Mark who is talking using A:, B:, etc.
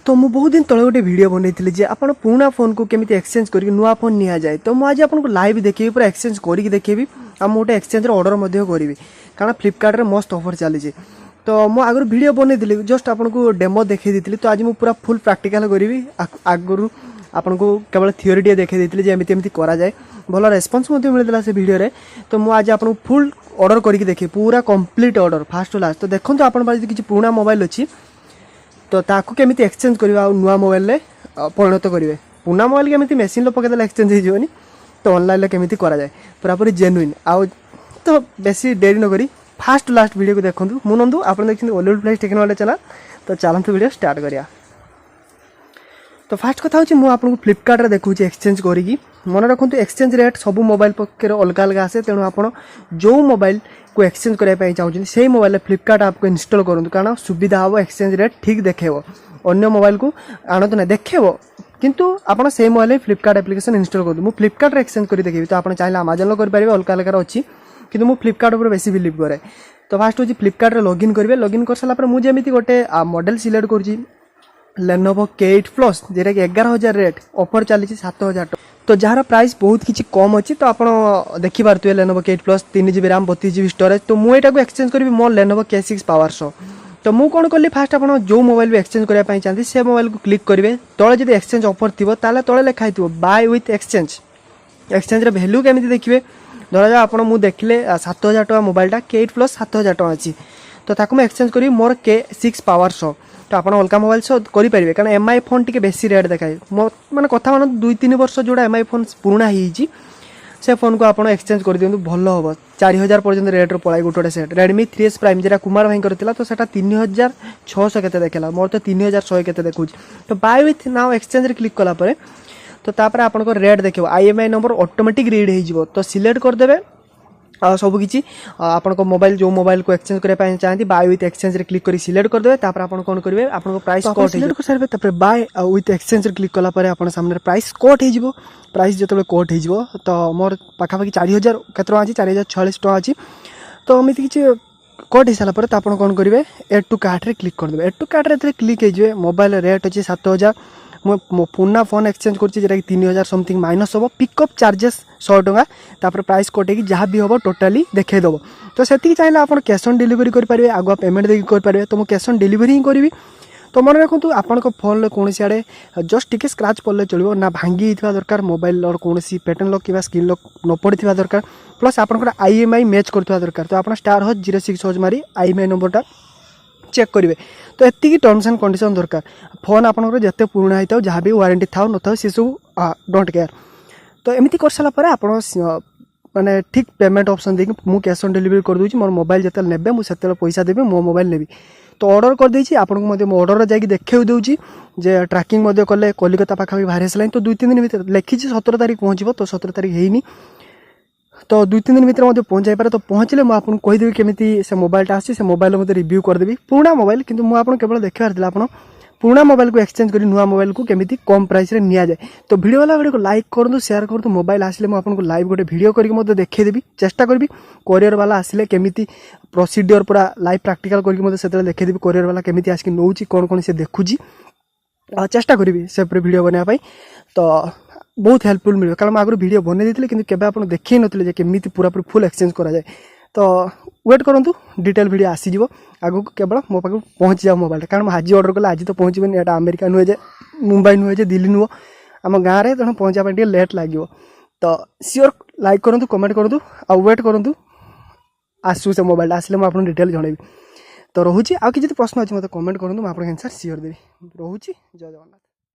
A: तो मुझे बहुत दिन तले गोटे वीडियो बनई जे आप पुराना फोन को केमी एक्सचेंज करके नुआ फोन नि जाए। तो मुझे आपको लाइव देखी पूरा एक्सचेंज करके देखी आ गोटे एक्सचेंज ऑर्डर करी कारण फ्लिपकार्ट रे मस्त ऑफर चली। तो मुझे आगुरी वीडियो बनई जस्ट आपको डेमो देखी दी। तो आज मुझे पूरा फुल प्रैक्टिकल करी आगुरी आपको केवल थियोरी टे देखी दी एमती एमती करा जाए। भल रेस्पॉन्स मिलता से वीडियो रे। तो मुझे आज आपको फुल ऑर्डर करके देखी पूरा complete order fast to last. तो देखो आप किसी पुराना मोबाइल अच्छी तो ताकू केमिति एक्सचेंज करवा नुआ मोबाइल रे परिणत करेंगे। पुराना मोबाइल केमिति मेसीन लो पकेदेले एक्सचेंज हो जीवनी। तो ऑनलाइन केमिति करा जाए पूरा पूरी जेन्युइन आउ। तो बेसी देरी न करी फास्ट लास्ट वीडियो को देखो। मु नंदू आप देखते ollywoodflex-technical चैनल। तो चलते वीडियो स्टार्ट करिया। तो फास्ट कथा हूँ मुझे आपको फ्लिपकार्ट रे देखूँ एक्सचेंज करी। मन रखु एक्सचेंज रेट सब मोबाइल पक्षर अलग अलग आसे। तेणु आप जो मोबाइल को एक्सचेंज करने चाहते से मोबाइल फ्लिपकार्ट आपको इंस्टॉल करूँ कारण सुविधा हम एक्सचेंज रेट ठीक देखेब। अन्य मोबाइल को आणत ना देखेब किंतु आप से मोबाइल फ्लिपकार्ट एप्लिकेशन इंस्टॉल कर। मुझे फ्लिपकार्ट एक्सचेंज कर देखी। तो आप चाहिए अमेजन करेंगे अलग अलग अच्छी कि मुझे फ्लिपकार्ट पर बेसी बिलीव करे। तो फास्ट हूँ फ्लिपकार्ट लॉगिन करेंगे। लॉगिन कर सारा मुझे गोटे मॉडल सिलेक्ट कर Lenovo K8 Plus जेटा कि 11,000 रेट ऑफर चली 7,000 तो जार प्राइस बहुत किसी कम अच्छी। तो आप देखिपे Lenovo K8 Plus 3GB RAM 32GB storage. तो मुझे यहाँ एक्सचेंज करी मो Lenovo K6 पावर 100। तो मुझे कौन कली फास्ट आप जो मोबाइल भी एक्सचेंज करने चाहते से मोबाइल को क्लिक करेंगे। तले जब एक्सचेंज ऑफर थी तले लिखाई buy with exchange. Exchange value केमी देखिए धरा जाओ आप देखिले 7,000 टका मोबाइलटा K8 Plus 7,000 टका अच्छी। तो ताकू मैं एक्सचेंज करी मोर K6 पावर 100। तो आप अलग मोबाइल सह करेंगे कारण एमआई फोन टी बेसी रेट देखाए माने कथा मान 2-3 वर्ष जोड़ा एमआई फोन पुराना से फोन को आप एक्सचेंज कर दिखाँ भल हम 4,000 पर्यटन रेट्रे पड़ाई गोटे सेट Redmi 3S Prime जरा कुमार भाई था। तो सेटा 3,600 के देखला मोर तो 3,100 के देखूँ। तो buy with now exchange click कलापर तो तापर आपको रेट देखो IMI नंबर ऑटोमेटिक रीड हो। तो सिलेक्ट करदे सबकि आपको मोबाइल जो मोबाइल को एक्सचेंज करने चाहती बाय विथ एक्सचेंज रे क्लिक कर सिलेक्ट करदे। तापर आप कौन करेंगे आपको प्राइस कोट सिलेक्ट कर सारे तापर बाय विथ एक्सचेंज रे क्लिक कला आप सामने प्राइस कोट हो। प्राइस जो कोट हो तो मोर पाखापाखि 4,000 केत अच्छी 4,046 टका अच्छी। तो एमती किसी कोट हो सारापर तो आप कौन करेंगे एड टू कार्ट रे क्लिक करदे। एड टू कार्ट रे क्लिक हो मोबाइल रेट अच्छी 7,000 मो पुराना फोन एक्सचेंज कर 3,000 समथिंग माइनस हम पिकअप चार्जेस 100 टका तापर प्राइस कटेगी जहाँ भी हम टोटाली देखईदेव। तो से चाहिए आप कैश ऑन डिलीवरी करेंगे आगुआ पेमेंट देकी करेंगे। तो मुझे कैश ऑन डिलीवरी ही करी। तो मन रखु आपण फोन कौन आड़े जस्ट टिके स्क्राच पड़े चलो ना भांगी दरकार मोबाइल और कौन पेटर्न लॉक कि स्क्रीन लॉक न पड़ी दरकार प्लस आपंकर IMI मैच करवा दरकार। तो आप *06 मारी IMI नंबरटा चेक करेंगे। तो एति टर्म्स एंड कंडीशन दरकार फोन आपंकर जिते पुराना होता है जहाँ भी वारंटी था न था सी सब डोंट केयर। तो एमती कर सारापर आप माने ठीक पेमेंट ऑप्शन देखिए मुझे कैश ऑन डिलीवरी कर दूसरी मोर मोबाइल जिते ने मुझे पैसा देवी मो मोबाइल नेबी। तो ऑर्डर कर देछि आपको ऑर्डर जाकि देखा दूसरी जे ट्रैकिंग कले कलिकता पाखापाखि बाहर आसला। तो 2-3 दिन भर लिखी 17 तारीख पहुँचो। तो 17 तारीख है तो 2-3 दिन भर पहुँच जापे। तो पहुँचले मुझे कहीदेवी केमी से मोबाइलटा आसी से मोबाइल मत रिव्यू करदेवी पुराना मोबाइल किंतु मुझे केवल देखार आप पुराना मोबाइल को एक्सचेंज कर नुआ मोबाइल को केमी कम प्राइस रे निया जाए। तो वीडियो वाला वीडियो को लाइक करूँ शेयर करूँ। मोबाइल आसिले मुझे लाइव गोटे वीडियो करके देखदेवी चेष्टा करी कोरियर वाला आसिले केमी प्रोसीडियर पूरा लाइव प्रैक्टिकल करके देखदेवी कोरियर वाला केमी आसिक नौ कौन कौन से देखुची चेष्टा करी से वीडियो बनाई। तो बहुत हेल्पफुल मिले कारण आगुरी वीडियो बनई देती कि देखी नथिले केमी पूरा पूरी फुल एक्सचेंज करा जाए। तो वेट करूँ डिटेल वीडियो आसीज आगू केवल मो पाक पहुँची जाओ मोबाइल कारण आज ऑर्डर कले आज तो पहुँचबनी यहाँ अमेरिका नुहे जे मुंबई नुहे जे दिल्ली नुह आम गाँव में तेणु पहुँचापी लेट लगे। तो सियोर लाइक करूँ कमेंट करूँ आ वेट करूँ आसू से मोबाइल आसिले मुझे डिटेल जनइबी। तो रोचे आ कि प्रश्न अच्छे मतलब कमेंट करूँ मुझे आंसर सियोर देवी। रोचे जय जगन्नाथ।